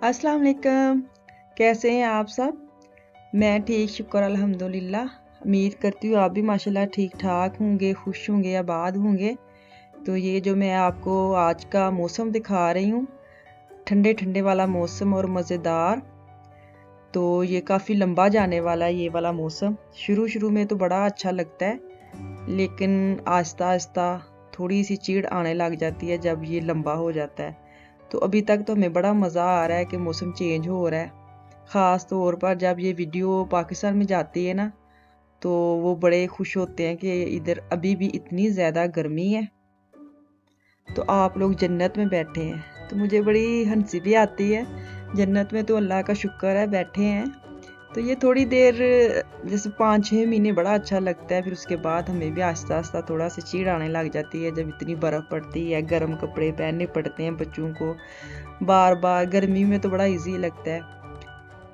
अस्सलाम वालेकुम। कैसे हैं आप सब? मैं ठीक, शुक्र अल्हम्दुलिल्लाह। उम्मीद करती हूँ आप भी माशाल्लाह ठीक ठाक होंगे, खुश होंगे, आबाद होंगे। तो ये जो मैं आपको आज का मौसम दिखा रही हूँ, ठंडे ठंडे वाला मौसम और मज़ेदार। तो ये काफ़ी लंबा जाने वाला है ये वाला मौसम। शुरू शुरू में तो बड़ा अच्छा लगता है, लेकिन आहिस्ता आहिस्ता थोड़ी सी चिढ़ आने लग जाती है जब ये लंबा हो जाता है। तो अभी तक तो हमें बड़ा मज़ा आ रहा है कि मौसम चेंज हो रहा है। ख़ास तौर पर जब ये वीडियो पाकिस्तान में जाती है ना, तो वो बड़े खुश होते हैं कि इधर अभी भी इतनी ज़्यादा गर्मी है, तो आप लोग जन्नत में बैठे हैं। तो मुझे बड़ी हंसी भी आती है। जन्नत में तो अल्लाह का शुक्र है बैठे हैं। तो ये थोड़ी देर जैसे 5-6 महीने बड़ा अच्छा लगता है, फिर उसके बाद हमें भी आहिस्ता आहिस्ता थोड़ा सा चिढ़ आने लग जाती है जब इतनी बर्फ़ पड़ती है, गर्म कपड़े पहनने पड़ते हैं बच्चों को बार बार। गर्मी में तो बड़ा इजी लगता है।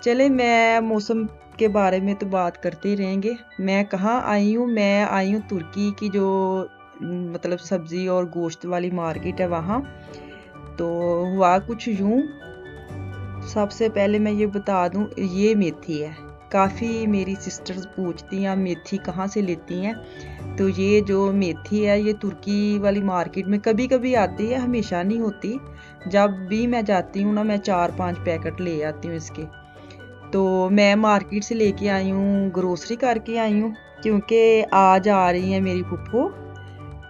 चले, मैं मौसम के बारे में तो बात करते ही रहेंगे। मैं कहाँ आई हूँ? मैं आई हूँ तुर्की की जो मतलब सब्ज़ी और गोश्त वाली मार्केट है वहाँ। तो हुआ कुछ यूँ, सबसे पहले मैं ये बता दूँ, ये मेथी है। काफ़ी मेरी सिस्टर्स पूछती हैं आप मेथी कहाँ से लेती हैं? तो ये जो मेथी है ये तुर्की वाली मार्केट में कभी-कभी आती है, हमेशा नहीं होती। जब भी मैं जाती हूँ ना, मैं 4-5 पैकेट ले आती हूँ इसके। तो मैं मार्केट से लेके आई हूँ, ग्रोसरी करके आई हूँ, क्योंकि आज आ रही हैं मेरी फूफो।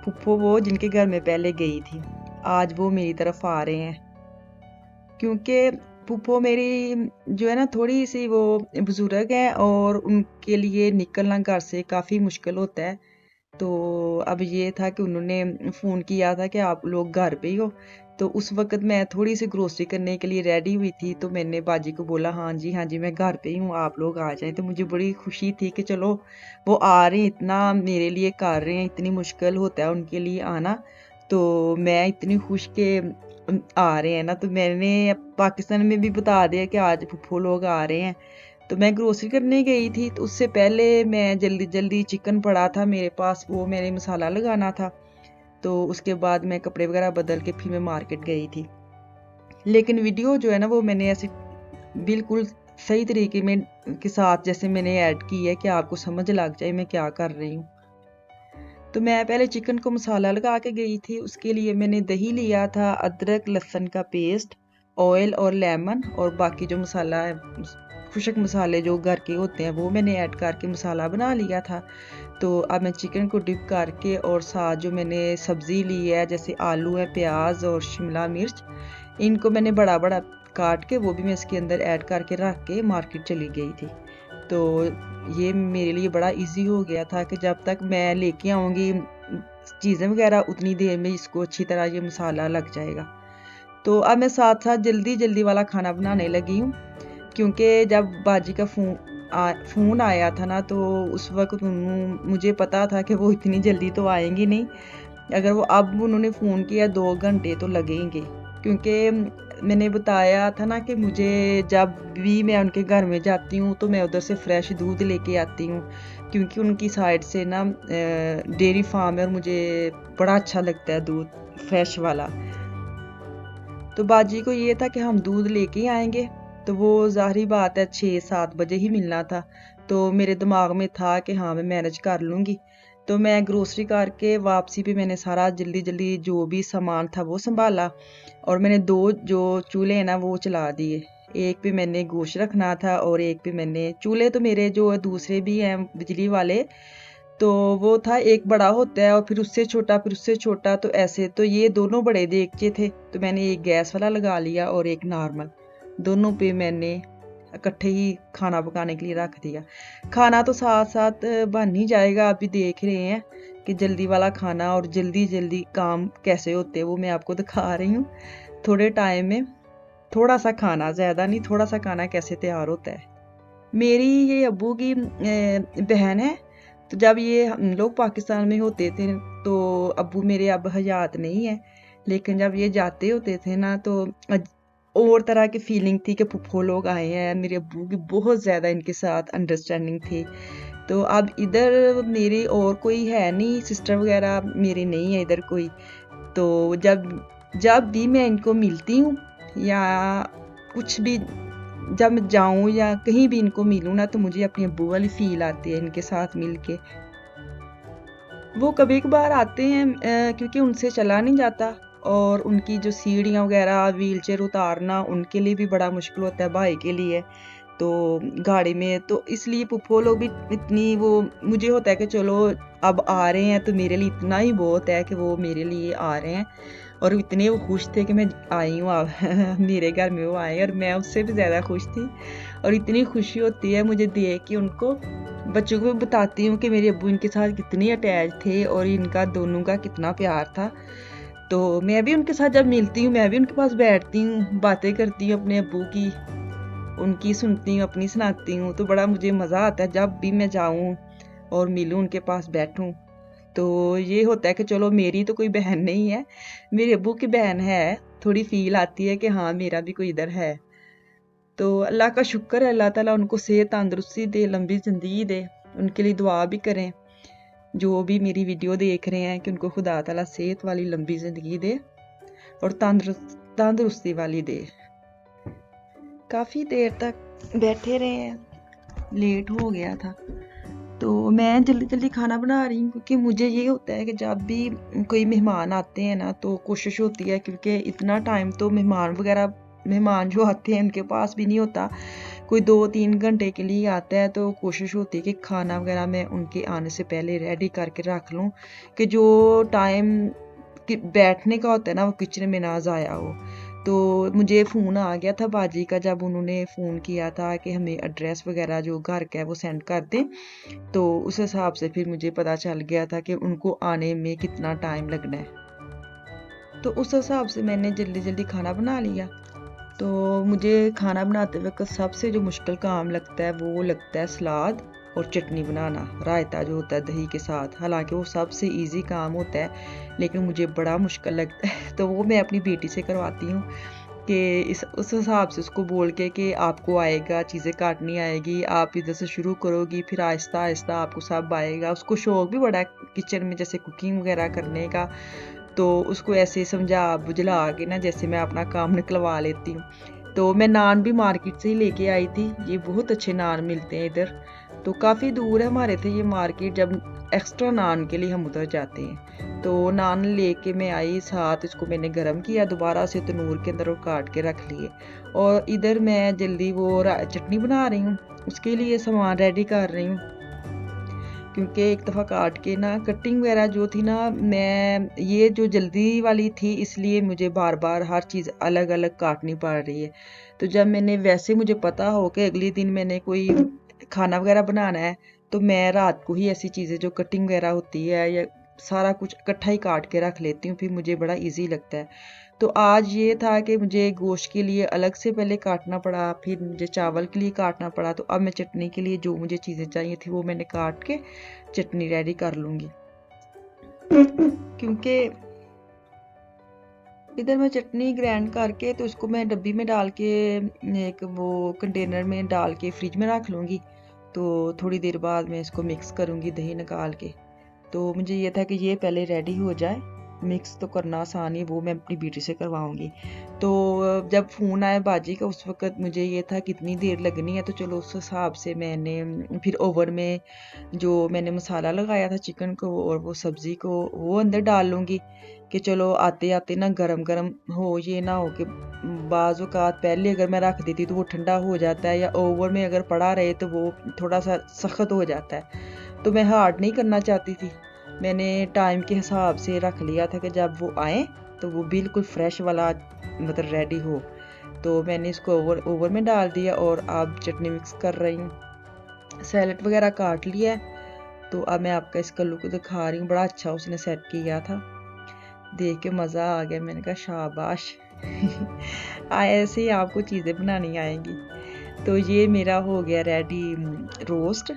फूफो वो जिनके घर में पहले गई थी, आज वो मेरी तरफ आ रहे हैं। क्योंकि फूफो मेरी जो है ना थोड़ी सी वो बुजुर्ग हैं और उनके लिए निकलना घर से काफ़ी मुश्किल होता है। तो अब ये था कि उन्होंने फ़ोन किया था कि आप लोग घर पे ही हो। तो उस वक़्त मैं थोड़ी-सी ग्रोसरी करने के लिए रेडी हुई थी, तो मैंने बाजी को बोला, हाँ जी, मैं घर पे ही हूँ, आप लोग आ जाएँ। तो मुझे बड़ी खुशी थी कि चलो वो आ रहे हैं, इतना मेरे लिए कर रहे हैं, इतनी मुश्किल होता है उनके लिए आना। तो मैं इतनी खुश कि आ रहे हैं ना, तो मैंने पाकिस्तान में भी बता दिया कि आज फूफो लोग आ रहे हैं। तो मैं ग्रोसरी करने गई थी, तो उससे पहले मैं जल्दी-जल्दी चिकन पड़ा था मेरे पास, वो मैंने मसाला लगाना था। तो उसके बाद मैं कपड़े वगैरह बदल के फिर मैं मार्केट गई थी। लेकिन वीडियो जो है ना वो मैंने ऐसे बिल्कुल सही तरीके में के साथ जैसे मैंने ऐड की है कि आपको समझ लग जाए मैं क्या कर रही हूँ। तो मैं पहले चिकन को मसाला लगा के गई थी, उसके लिए मैंने दही लिया था, अदरक लहसुन का पेस्ट, ऑयल और लेमन और बाकी जो मसाला है खुशक मसाले जो घर के होते हैं वो मैंने ऐड करके मसाला बना लिया था। तो अब मैं चिकन को डिप करके और साथ जो मैंने सब्ज़ी ली है जैसे आलू है, प्याज और शिमला मिर्च, इनको मैंने बड़ा बड़ा काट के वो भी मैं इसके अंदर ऐड करके रख के मार्केट चली गई थी। तो ये मेरे लिए बड़ा इजी हो गया था कि जब तक मैं लेके आऊँगी चीज़ें वगैरह उतनी देर में इसको अच्छी तरह ये मसाला लग जाएगा। तो अब मैं साथ साथ जल्दी जल्दी वाला खाना बनाने लगी हूँ, क्योंकि जब बाजी का फ़ोन आया था ना, तो उस वक़्त मुझे पता था कि वो इतनी जल्दी तो आएँगे नहीं। अगर वो अब उन्होंने फ़ोन किया 2 घंटे तो लगेंगे, क्योंकि मैंने बताया था ना कि मुझे जब भी मैं उनके घर में जाती हूँ तो मैं उधर से फ्रेश दूध लेके आती हूँ, क्योंकि उनकी साइड से ना डेयरी फार्म है और मुझे बड़ा अच्छा लगता है दूध फ्रेश वाला। तो बाजी को ये था कि हम दूध लेके आएँगे, तो वो ज़ाहिर-सी बात है 6-7 बजे ही मिलना था। तो मेरे दिमाग में था कि हाँ, मैं मैनेज कर लूँगी। तो मैं ग्रोसरी करके वापसी पे मैंने सारा जल्दी-जल्दी जो भी सामान था वो सँभाला और मैंने 2 जो चूल्हे हैं ना वो चला दिए। एक पे मैंने गोश्त रखना था और एक पे मैंने चूल्हे तो मेरे जो दूसरे भी हैं बिजली वाले, तो वो था एक बड़ा होता है और फिर उससे छोटा, तो ऐसे तो ये दोनों बड़े देगचे थे, तो मैंने एक गैस वाला लगा लिया और एक नॉर्मल, दोनों पे मैंने इकट्ठे ही खाना पकाने के लिए रख दिया। खाना तो साथ साथ बन ही जाएगा, आप भी देख रहे हैं कि जल्दी वाला खाना और जल्दी जल्दी काम कैसे होते हैं वो मैं आपको दिखा रही हूँ। थोड़े टाइम में थोड़ा सा खाना, ज़्यादा नहीं, थोड़ा सा खाना कैसे तैयार होता है। मेरी ये अब्बू की बहन है। तो जब ये हम लोग पाकिस्तान में होते थे तो अब्बू मेरे अब हयात नहीं है, लेकिन जब ये जाते होते थे ना तो और तरह की फीलिंग थी कि फूफो लोग आए हैं। मेरे अब्बू की बहुत ज़्यादा इनके साथ अंडरस्टैंडिंग थी। तो अब इधर मेरी और कोई है नहीं, सिस्टर वगैरह मेरी नहीं है इधर कोई। तो जब जब भी मैं इनको मिलती हूँ या कुछ भी जब मैं जाऊँ या कहीं भी इनको मिलूँ ना, तो मुझे अपनी अब्बू वाली फ़ील आती है इनके साथ मिल के। वो कभी-कभार आते हैं क्योंकि उनसे चला नहीं जाता, और उनकी जो सीढ़ियाँ वग़ैरह व्हीलचेयर उतारना उनके लिए भी बड़ा मुश्किल होता है, भाई के लिए। तो गाड़ी में तो इसलिए फूफो लोग भी इतनी वो, मुझे होता है कि चलो अब आ रहे हैं तो मेरे लिए इतना ही बहुत है कि वो मेरे लिए आ रहे हैं, और इतने वो खुश थे कि मैं आई हूँ अब मेरे घर में वो आए, और मैं उससे भी ज़्यादा खुश थी। और इतनी खुशी होती है मुझे देख के उनको। बच्चों को भी बताती हूँ कि मेरे अब्बू इनके साथ कितने अटैच थे और इनका दोनों का कितना प्यार था। तो मैं भी उनके साथ जब मिलती हूँ, मैं भी उनके पास बैठती हूँ, बातें करती हूँ अपने अब्बू की, उनकी सुनती हूँ, अपनी सुनाती हूँ। तो बड़ा मुझे मज़ा आता है जब भी मैं जाऊँ और मिलूँ, उनके पास बैठूँ। तो ये होता है कि चलो मेरी तो कोई बहन नहीं है, मेरे अब्बू की बहन है। थोड़ी फ़ील आती है कि हाँ, मेरा भी कोई इधर है। तो अल्लाह का शुक्र है, अल्लाह ताला उनको सेहत तंदुरुस्ती दे, लंबी ज़िंदगी दे। उनके लिए दुआ भी करें, जो भी मेरी वीडियो देख रहे हैं, कि उनको खुदा ताला सेहत वाली लंबी ज़िंदगी दे और तंदुरुस्ती वाली दे। काफ़ी देर तक बैठे रहे हैं, लेट हो गया था। तो मैं जल्दी-जल्दी खाना बना रही हूँ, क्योंकि मुझे ये होता है कि जब भी कोई मेहमान आते हैं ना, तो कोशिश होती है, क्योंकि इतना टाइम तो मेहमान जो आते हैं उनके पास भी नहीं होता, कोई 2-3 घंटे के लिए आता है, तो कोशिश होती है कि खाना वगैरह मैं उनके आने से पहले रेडी करके रख लूँ, कि जो टाइम कि बैठने का होता है ना, वो किचन में ना ज़ाया हो। तो मुझे फ़ोन आ गया था बाजी का, जब उन्होंने फ़ोन किया था कि हमें एड्रेस वगैरह जो घर का है वो सेंड कर दें। तो उस हिसाब से फिर मुझे पता चल गया था कि उनको आने में कितना टाइम लगना है। तो उस हिसाब से मैंने जल्दी-जल्दी खाना बना लिया। तो मुझे खाना बनाते वक़्त सबसे जो मुश्किल काम लगता है, वो लगता है सलाद और चटनी बनाना, रायता जो होता है दही के साथ। हालाँकि वो सबसे ईज़ी काम होता है, लेकिन मुझे बड़ा मुश्किल लगता है। तो वो मैं अपनी बेटी से करवाती हूँ, कि इस उस हिसाब से उसको बोल के कि आपको आएगा, चीज़ें काटनी आएगी, आप इधर से शुरू करोगी, फिर आहिस्ता-आहिस्ता आपको सब आएगा। उसको शौक भी बड़ा है किचन में जैसे कुकिंग वग़ैरह करने का। तो उसको ऐसे समझा-बुझला के ना, जैसे मैं अपना काम निकलवा लेती हूँ। तो मैं नान भी मार्केट से ही लेके आई थी, ये बहुत अच्छे नान मिलते हैं इधर। तो काफ़ी दूर है हमारे से ये मार्केट, जब एक्स्ट्रा नान के लिए हम उधर जाते हैं। तो नान लेके मैं आई साथ, इसको मैंने गरम किया दोबारा से तनूर के अंदर और काट के रख लिए। और इधर मैं जल्दी वो चटनी बना रही हूँ, उसके लिए सामान रेडी कर रही हूँ। क्योंकि एक दफ़ा काट के ना, कटिंग वगैरह जो थी ना, मैं ये जो जल्दी वाली थी, इसलिए मुझे बार-बार हर चीज़ अलग-अलग काटनी पड़ रही है। तो जब मैंने, वैसे मुझे पता हो कि अगले दिन मैंने कोई खाना वगैरह बनाना है, तो मैं रात को ही ऐसी चीज़ें जो कटिंग वगैरह होती है या सारा कुछ इकट्ठा ही काट के रख लेती हूँ, फिर मुझे बड़ा ईज़ी लगता है। तो आज ये था कि मुझे गोश्त के लिए अलग से पहले काटना पड़ा, फिर मुझे चावल के लिए काटना पड़ा। तो अब मैं चटनी के लिए जो मुझे चीज़ें चाहिए थी, वो मैंने काट के चटनी रेडी कर लूँगी। क्योंकि इधर मैं चटनी ग्राइंड करके, तो उसको मैं डब्बी में डाल के, एक वो कंटेनर में डाल के फ्रिज में रख लूँगी। तो थोड़ी देर बाद मैं इसको मिक्स करूँगी दही निकाल के। तो मुझे ये था कि ये पहले रेडी हो जाए, मिक्स तो करना आसान है, वो मैं अपनी बेटी से करवाऊँगी। तो जब फ़ोन आया बाजी का, उस वक़्त मुझे ये था कितनी देर लगनी है, तो चलो उस हिसाब से मैंने फिर ओवन में जो मैंने मसाला लगाया था चिकन को और वो सब्ज़ी को, वो अंदर डाल लूँगी, कि चलो आते-आते ना गरम-गरम हो, ये ना हो कि बाज़ औक़ात पहले अगर मैं रख देती तो वो ठंडा हो जाता है, या ओवन में अगर पड़ा रहे तो वो थोड़ा-सा सख़्त हो जाता है। तो मैं हार्ड नहीं करना चाहती थी। मैंने टाइम के हिसाब से रख लिया था कि जब वो आएँ तो वो बिल्कुल फ्रेश वाला मतलब रेडी हो। तो मैंने इसको ओवन में डाल दिया और अब चटनी मिक्स कर रही हूँ। सैलेड वगैरह काट लिया है, तो अब मैं आपका इसका लुक दिखा रही हूँ। बड़ा अच्छा उसने सेट किया था, देख के मज़ा आ गया। मैंने कहा शाबाश ऐसे ही आपको चीज़ें बनानी आएंगी। तो ये मेरा हो गया रेडी रोस्ट।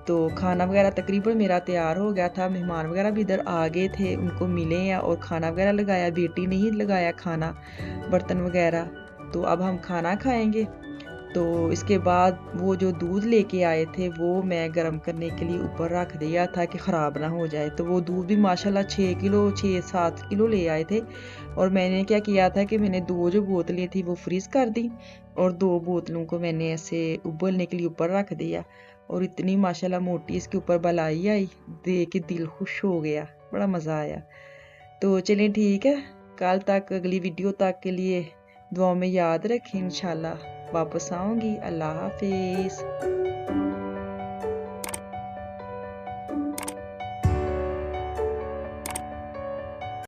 तो खाना वगैरह तकरीबन मेरा तैयार हो गया था, मेहमान वगैरह भी इधर आ गए थे, उनको मिले हैं और खाना वगैरह लगाया, बेटी ने ही लगाया खाना, बर्तन वगैरह। तो अब हम खाना खाएंगे। तो इसके बाद वो जो दूध लेके आए थे वो मैं गर्म करने के लिए ऊपर रख दिया था कि ख़राब ना हो जाए। तो वो दूध भी माशाल्लाह 6 किलो 6-7 किलो ले आए थे। और मैंने क्या किया था कि मैंने 2 जो बोतलें थी वो फ्रीज़ कर दी और 2 बोतलों को मैंने ऐसे उबलने के लिए ऊपर रख दिया। और इतनी माशाल्लाह मोटी इसके ऊपर बलाई आई, देख के दिल खुश हो गया, बड़ा मज़ा आया। तो चलिए ठीक है, कल तक अगली वीडियो तक के लिए दुआ में याद रखें। इंशाल्लाह वापस आऊँगी। अल्लाह हाफिज़।